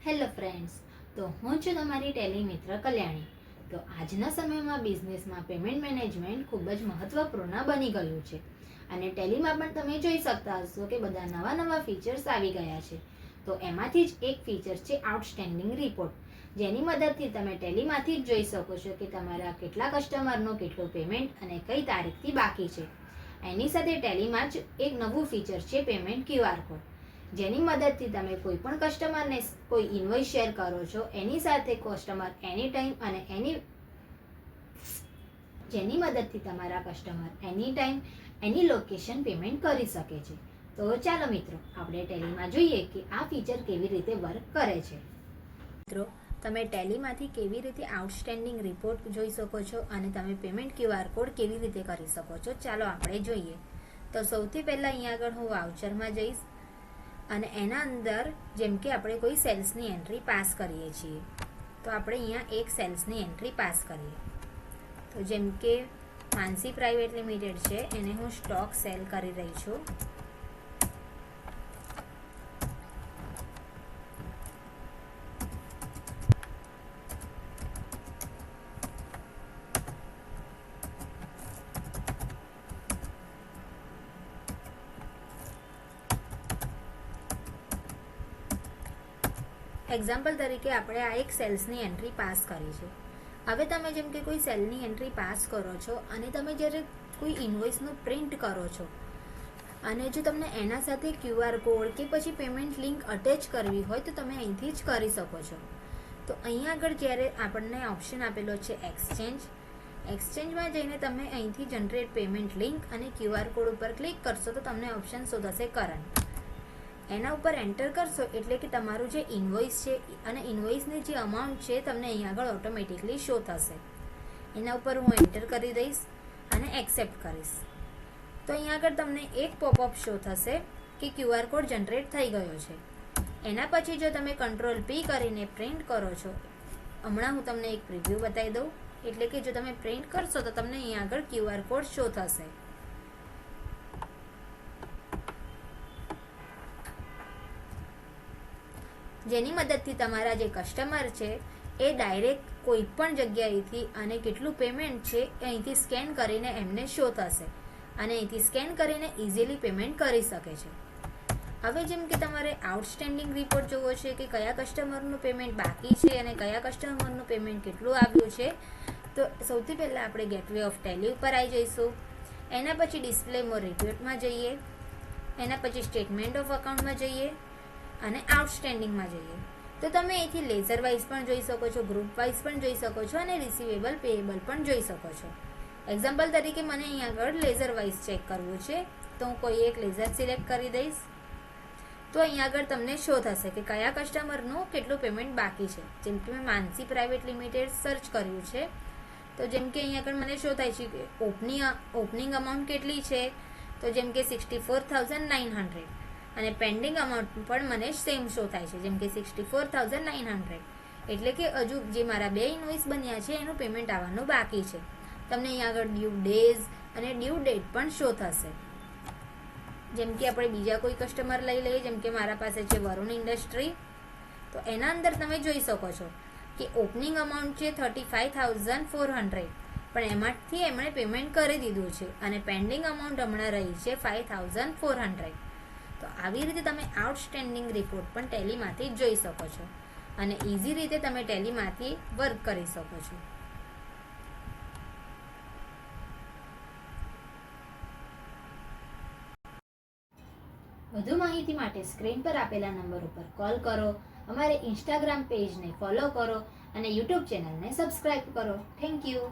Hello friends, તો હું છું તમારી ટેલી મિત્ર કલ્યાણી. તો આજના સમયમાં બિઝનેસમાં પેમેન્ટ મેનેજમેન્ટ ખૂબ જ મહત્વપૂર્ણ બની ગયું છે અને ટેલીમાં પણ તમે જોઈ શકતા હશો કે બધા નવા નવા ફીચર્સ આવી ગયા છે. તો એમાંથી જ એક ફીચર છે આઉટસ્ટેન્ડિંગ રિપોર્ટ, જેની મદદથી તમે ટેલીમાંથી જ જોઈ શકો છો કે તમારા કેટલા કસ્ટમરનું કેટલું પેમેન્ટ અને કઈ તારીખથી બાકી છે. એની સાથે ટેલીમાં જ એક નવું ફીચર છે પેમેન્ટ QR કોડ, જેની મદદથી તમે કોઈ પણ કસ્ટમરને કોઈ ઇન્વોઇસ શેર કરો છો એની સાથે કસ્ટમર એની ટાઈમ અને જેની મદદથી તમારા કસ્ટમર એની ટાઈમ એની લોકેશન પેમેન્ટ કરી શકે છે. તો ચાલો મિત્રો, આપણે ટેલીમાં જોઈએ કે આ ફીચર કેવી રીતે વર્ક કરે છે. મિત્રો, તમે ટેલીમાંથી કેવી રીતે આઉટસ્ટેન્ડિંગ રિપોર્ટ જોઈ શકો છો અને તમે પેમેન્ટ QR કોડ કેવી રીતે કરી શકો છો, ચાલો આપણે જોઈએ. તો સૌથી પહેલાં અહીંયા આગળ હું વાઉચરમાં જઈશ અને એના અંદર જેમ કે આપણે કોઈ સેલ્સની એન્ટ્રી પાસ કરીએ છીએ, તો આપણે અહીંયા એક સેલ્સની એન્ટ્રી પાસ કરીએ. તો જેમ કે માનસી પ્રાઇવેટ લિમિટેડ છે, એને હું સ્ટોક સેલ કરી રહી છું. એક્ઝામ્પલ તરીકે આપણે આ એક સેલ્સની એન્ટ્રી પાસ કરી છે. હવે તમે જેમ કે કોઈ સેલની એન્ટ્રી પાસ કરો છો અને તમે જ્યારે કોઈ ઇન્વોઇસનું પ્રિન્ટ કરો છો અને જો તમને એના સાથે QR કોડ કે પછી પેમેન્ટ લિંક અટેચ કરવી હોય તો તમે અહીંથી જ કરી શકો છો. તો અહીંયા આગળ જ્યારે આપણને ઓપ્શન આપેલો છે એક્સચેન્જમાં જઈને તમે અહીંથી જનરેટ પેમેન્ટ લિંક અને QR કોડ ઉપર ક્લિક કરશો તો તમને ઓપ્શન શો થશે કરંટ. એના ઉપર એન્ટર કરશો એટલે કે તમારું જે ઇન્વોઇસ છે અને ઇન્વોઇસની જે અમાઉન્ટ છે તમને અહીંયા આગળ ઓટોમેટિકલી શો થશે. એના ઉપર હું એન્ટર કરી દઈશ અને એક્સેપ્ટ કરીશ. તો અહીંયા આગળ તમને એક પોપઅપ શો થશે કે QR કોડ જનરેટ થઈ ગયો છે. એના પછી જો તમે Ctrl+P કરીને પ્રિન્ટ કરો છો, હમણાં હું તમને એક પ્રિવ્યૂ બતાવી દઉં, એટલે કે જો તમે પ્રિન્ટ કરશો તો તમને અહીંયા આગળ QR કોડ શો થશે. જેની મદદથી તમારા જે કસ્ટમર છે એ ડાયરેક્ટ કોઈ પણ જગ્યાએથી અને કેટલું પેમેન્ટ છે એ અહીંથી સ્કેન કરીને એમને શો થશે અને અહીંથી સ્કેન કરીને ઇઝીલી પેમેન્ટ કરી શકે છે. હવે જેમ કે તમારે આઉટસ્ટેન્ડિંગ રિપોર્ટ જોવો છે કે કયા કસ્ટમરનું પેમેન્ટ બાકી છે અને કયા કસ્ટમરનું પેમેન્ટ કેટલું આવ્યું છે, તો સૌથી પહેલાં આપણે ગેટવે ઓફ ટેલી ઉપર આવી જઈશું. એના પછી ડિસ્પ્લે મોર રિપોર્ટમાં જઈએ, એના પછી સ્ટેટમેન્ટ ઓફ અકાઉન્ટમાં જઈએ અને આઉટસ્ટેન્ડિંગમાં જઈએ. તો તમે અહીંથી લેઝર વાઇઝ પણ જોઈ શકો છો, ગ્રુપ વાઇઝ પણ જોઈ શકો છો અને રિસીવેબલ પેએબલ પણ જોઈ શકો છો. એક્ઝામ્પલ તરીકે મને અહીંયા આગળ લેઝર વાઇઝ ચેક કરવું છે, તો હું કોઈ એક લેઝર સિલેક્ટ કરી દઈશ. તો અહીંયા આગળ તમને શો થશે કે કયા કસ્ટમરનું કેટલું પેમેન્ટ બાકી છે. જેમ કે મેં માનસી પ્રાઇવેટ લિમિટેડ સર્ચ કર્યું છે, તો જેમ કે અહીંયા આગળ મને શો થાય છે કે ઓપનિંગ અમાઉન્ટ કેટલી છે, તો જેમ કે 64,900 અને પેન્ડિંગ અમાઉન્ટ પણ મને સેમ શો થાય છે, જેમ કે 64,900. એટલે કે હજુ જે મારા બે ઇન્વોઇસ બન્યા છે એનું પેમેન્ટ આવવાનું બાકી છે. તમને અહીંયા આગળ ડ્યુ ડેઝ અને ડ્યુ ડેટ પણ શો થશે. જેમ કે આપણે બીજા કોઈ કસ્ટમર લઈ લઈએ, જેમ કે મારા પાસે છે વરુણ ઇન્ડસ્ટ્રી, તો એના અંદર તમે જોઈ શકો છો કે ઓપનિંગ અમાઉન્ટ છે 35,400, પણ એમાંથી એમણે પેમેન્ટ કરી દીધું છે અને પેન્ડિંગ અમાઉન્ટ હમણાં રહી છે 5,400. તો આવી રીતે તમે આઉટસ્ટેન્ડિંગ રિપોર્ટ પણ ટેલીમાંથી જ જોઈ શકો છો અને ઇઝી રીતે તમે ટેલીમાંથી વર્ક કરી શકો છો. વધુ માહિતી માટે સ્ક્રીન પર આપેલા નંબર ઉપર કોલ કરો, અમારે ઇન્સ્ટાગ્રામ પેજને ફોલો કરો અને યુટ્યુબ ચેનલને સબસ્ક્રાઇબ કરો. Thank you.